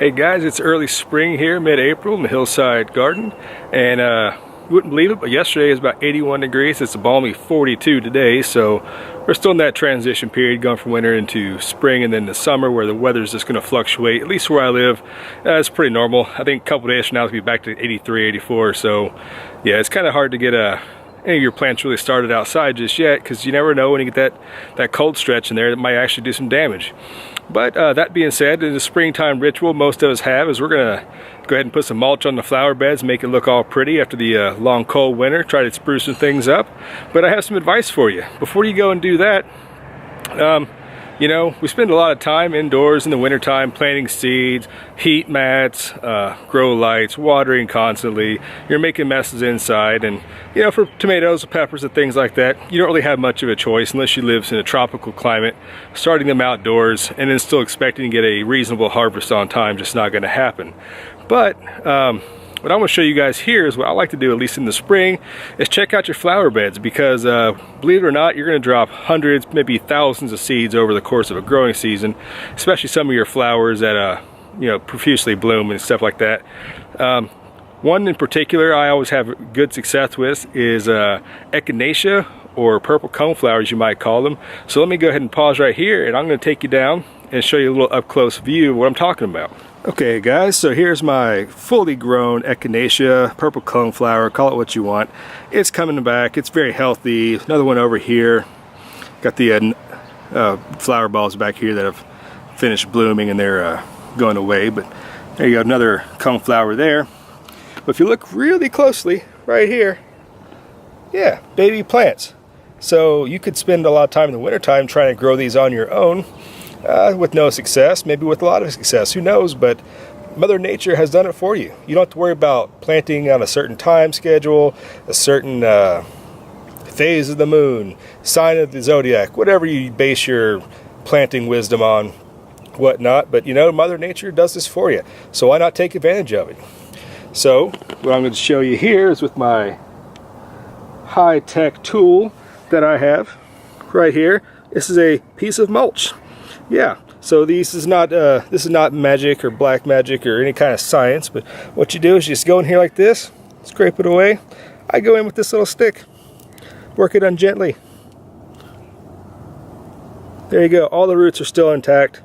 Hey guys, it's early spring here, mid-April in the Hillside garden, and you wouldn't believe it, but yesterday was about 81 degrees. It's a balmy 42 today, so we're still in that transition period, going from winter into spring and then the summer, where the weather's just going to fluctuate. At least where I live, it's pretty normal. I think a couple days from now it'll be back to 83, 84. So yeah, it's kind of hard to get any of your plants really started outside just yet, because you never know when you get that cold stretch in there that might actually do some damage. But that being said, in the springtime ritual most of us have is we're gonna go ahead and put some mulch on the flower beds, make it look all pretty after the long cold winter, try to spruce some things up. But I have some advice for you. Before you go and do that, you know, we spend a lot of time indoors in the wintertime planting seeds, heat mats, grow lights, watering constantly. You're making messes inside, and you know, for tomatoes, peppers, and things like that, you don't really have much of a choice unless you live in a tropical climate. Starting them outdoors and then still expecting to get a reasonable harvest on time, just not going to happen. But what I want to show you guys here is what I like to do, at least in the spring, is check out your flower beds, because believe it or not, you're going to drop hundreds, maybe thousands of seeds over the course of a growing season, especially some of your flowers that you know, profusely bloom and stuff like that. One in particular I always have good success with is echinacea, or purple coneflowers you might call them. So let me go ahead and pause right here, and I'm going to take you down and show you a little up-close view of what I'm talking about. Okay guys, so here's my fully grown echinacea, purple coneflower, call it what you want. It's coming back, it's very healthy. Another one over here. Got the flower balls back here that have finished blooming and they're going away, but there you go, another coneflower there. But if you look really closely right here, yeah, baby plants. So you could spend a lot of time in the wintertime trying to grow these on your own, with no success, maybe with a lot of success, who knows, but Mother Nature has done it for you. You don't have to worry about planting on a certain time schedule, a certain phase of the moon, sign of the zodiac, whatever you base your planting wisdom on, whatnot. But you know, Mother Nature does this for you, so why not take advantage of it? So what I'm going to show you here is with my high-tech tool that I have right here. This is a piece of mulch. Yeah, so this is not magic or black magic or any kind of science, but what you do is you just go in here like this, scrape it away. I go in with this little stick, work it on gently. There you go, all the roots are still intact.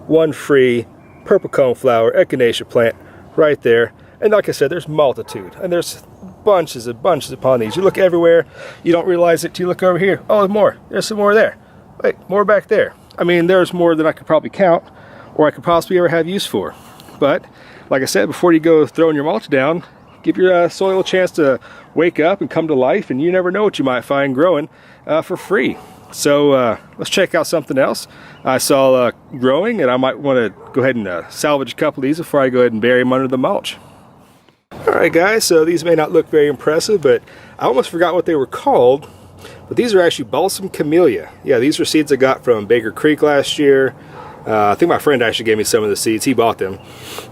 One free purple coneflower echinacea plant right there. And like I said, there's multitude, and there's bunches and bunches upon these. You look everywhere, you don't realize it till you look over here. Oh, there's more. There's some more there. Wait, more back there. I mean, there's more than I could probably count, or I could possibly ever have use for. But like I said, before you go throwing your mulch down, give your soil a chance to wake up and come to life, and you never know what you might find growing for free. So let's check out something else I saw growing, and I might want to go ahead and salvage a couple of these before I go ahead and bury them under the mulch. Alright guys, so these may not look very impressive, but I almost forgot what they were called. But these are actually balsam camellia. Yeah, these were seeds I got from Baker Creek last year. I think my friend actually gave me some of the seeds. He bought them.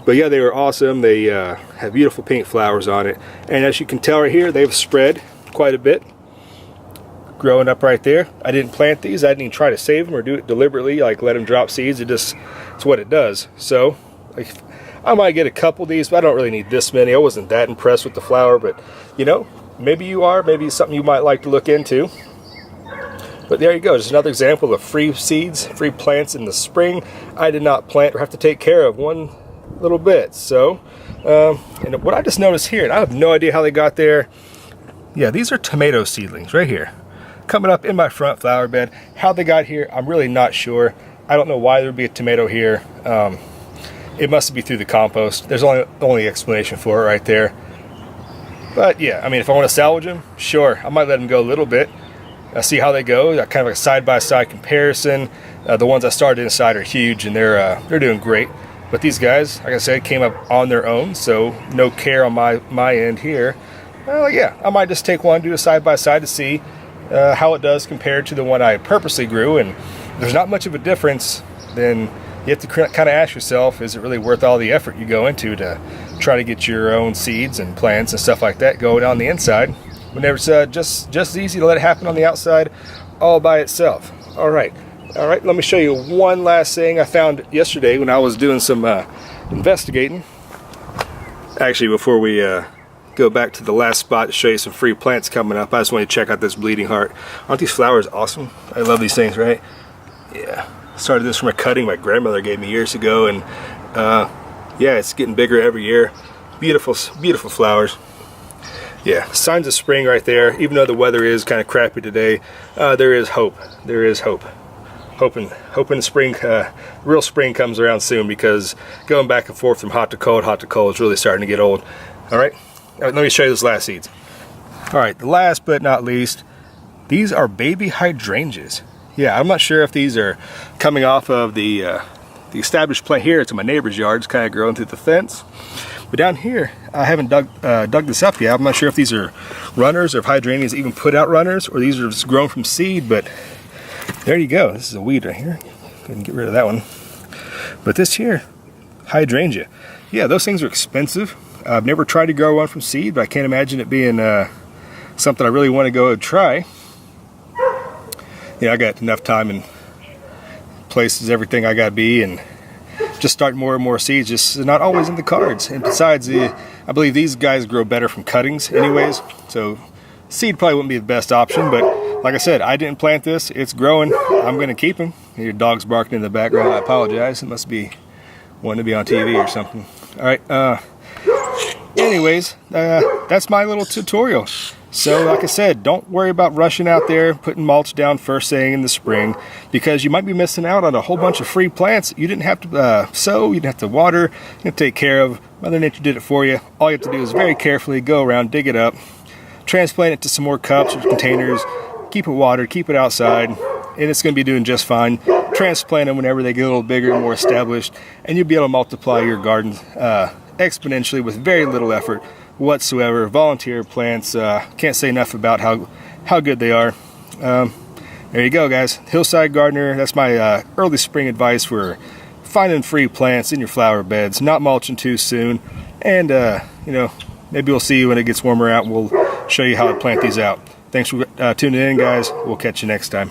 But yeah, they were awesome. They have beautiful pink flowers on it. And as you can tell right here, they've spread quite a bit. Growing up right there. I didn't plant these. I didn't even try to save them or do it deliberately, like let them drop seeds. It's what it does. So I might get a couple of these, but I don't really need this many. I wasn't that impressed with the flower, but you know, maybe you are. Maybe it's something you might like to look into. But there you go, just another example of free seeds, free plants in the spring. I did not plant or have to take care of one little bit. So, and what I just noticed here, and I have no idea how they got there. Yeah, these are tomato seedlings right here, coming up in my front flower bed. How they got here, I'm really not sure. I don't know why there would be a tomato here. It must be through the compost. There's only explanation for it right there. But yeah, I mean, if I want to salvage them, sure, I might let them go a little bit. See how they go. Kind of like a side-by-side comparison. The ones I started inside are huge, and they're doing great. But these guys, like I said, came up on their own, so no care on my end here. Well, yeah, I might just take one, do a side-by-side to see how it does compared to the one I purposely grew. And if there's not much of a difference, then you have to kind of ask yourself, is it really worth all the effort you go into to try to get your own seeds and plants and stuff like that going on the inside, whenever it's just as easy to let it happen on the outside all by itself. All right, All right, let me show you one last thing I found yesterday when I was doing some investigating. Actually, before we go back to the last spot to show you some free plants coming up, I just want to check out this bleeding heart. Aren't these flowers awesome? I love these things, right? Yeah, started this from a cutting my grandmother gave me years ago, and yeah, it's getting bigger every year. Beautiful, beautiful flowers. Yeah, signs of spring right there. Even though the weather is kind of crappy today, there is hope. There is hope. Hoping spring, real spring comes around soon, because going back and forth from hot to cold is really starting to get old. All right, let me show you those last seeds. All right, the last but not least, these are baby hydrangeas. Yeah, I'm not sure if these are coming off of the established plant here. It's in my neighbor's yard. It's kind of growing through the fence. But down here, I haven't dug this up yet. I'm not sure if these are runners or if hydrangeas even put out runners, or these are just grown from seed, but there you go. This is a weed right here. Go ahead and get rid of that one. But this here, hydrangea. Yeah, those things are expensive. I've never tried to grow one from seed, but I can't imagine it being something I really want to go and try. Yeah, I got enough time and places, everything I got to be, and just start more and more seeds, just not always in the cards. And besides, I believe these guys grow better from cuttings anyways, so seed probably wouldn't be the best option. But like I said, I didn't plant this. It's growing. I'm going to keep them. Your dog's barking in the background. I apologize. It must be wanting to be on TV or something. All right. Anyways, that's my little tutorial. So like I said, don't worry about rushing out there, putting mulch down first thing in the spring, because you might be missing out on a whole bunch of free plants. You didn't have to sow, you didn't have to water, you didn't have to take care of. Mother Nature did it for you. All you have to do is very carefully go around, dig it up, transplant it to some more cups or containers, keep it watered, keep it outside, and it's going to be doing just fine. Transplant them whenever they get a little bigger and more established, and you'll be able to multiply your garden exponentially with very little effort whatsoever. Volunteer plants, can't say enough about how good they are. There you go, guys. Hillside Gardener, that's my early spring advice for finding free plants in your flower beds, not mulching too soon, and you know, maybe we'll see you when it gets warmer out, and we'll show you how to plant these out. Thanks for tuning in, guys. We'll catch you next time.